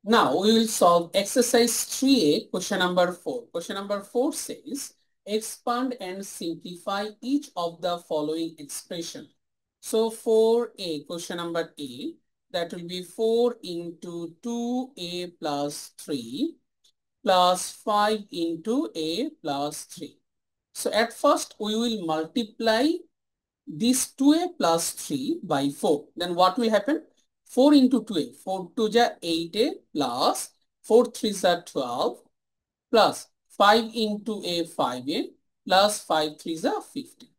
Now we will solve exercise 3A, question number 4. Question number 4 says, expand and simplify each of the following expression. So 4A, question number A, that will be 4 into 2A plus 3 plus 5 into A plus 3. So at first we will multiply this 2A plus 3 by 4. Then what will happen? 4 into 2A. 4 2 ja 8A plus 4 3 ja 12 plus 5 into A 5A plus 5 3 ja 15.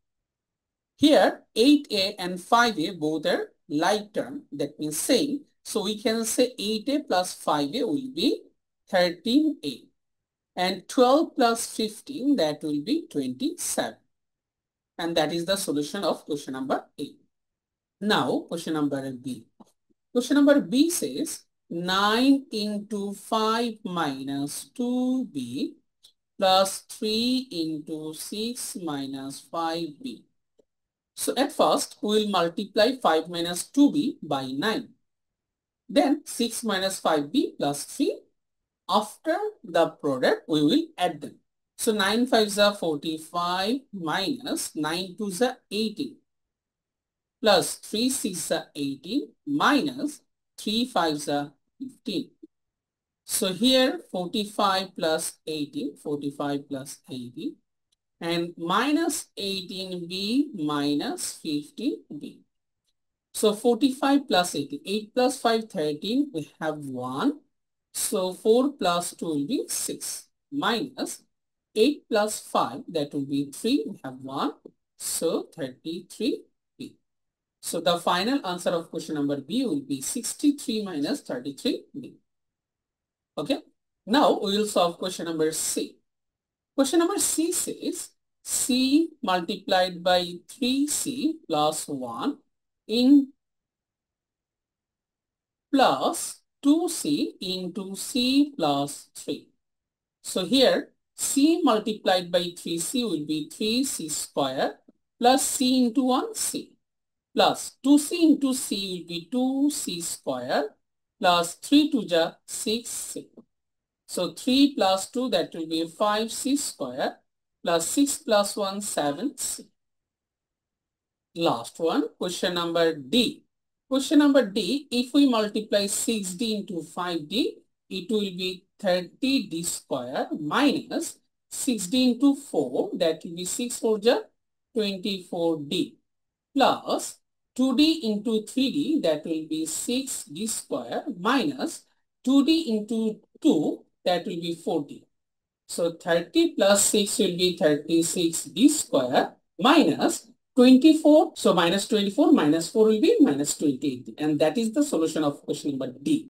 Here 8A and 5A both are like term. That means same. So we can say 8A plus 5A will be 13A. And 12 plus 15, that will be 27. And that is the solution of question number A. Now question number B. Question number B says 9 into 5 minus 2b plus 3 into 6 minus 5b. So at first we will multiply 5 minus 2b by 9. Then 6 minus 5b plus 3. After the product we will add them. So 9 5s are 45 minus 9 2s are 18. Plus 3 6 are 18 minus 3 5s are 15. So here 45 plus 18, 45 plus 18 and minus 18b minus 15b. So 45 plus 18, 8 plus 5, 13, we have 1. So 4 plus 2 will be 6 minus 8 plus 5, that will be 3, we have 1. So 33. So the final answer of question number B will be 63 minus 33B. Okay. Now we will solve question number C. Question number C says C multiplied by 3C plus 1 in plus 2C into C plus 3. So here C multiplied by 3C will be 3C square plus C into 1C. Plus 2c into c will be 2c square plus 3 to ja 6c. So 3 plus 2, that will be 5c square plus 6 plus 1 7c. Last one, question number D. Question number D, if we multiply 6d into 5d, it will be 30d square minus 6d into 4, that will be 6 4 ja 24d plus 2d into 3d, that will be 6d square minus 2d into 2, that will be 4d. So 30 plus 6 will be 36d square minus 24. So minus 24 minus 4 will be minus 28. And that is the solution of question number D.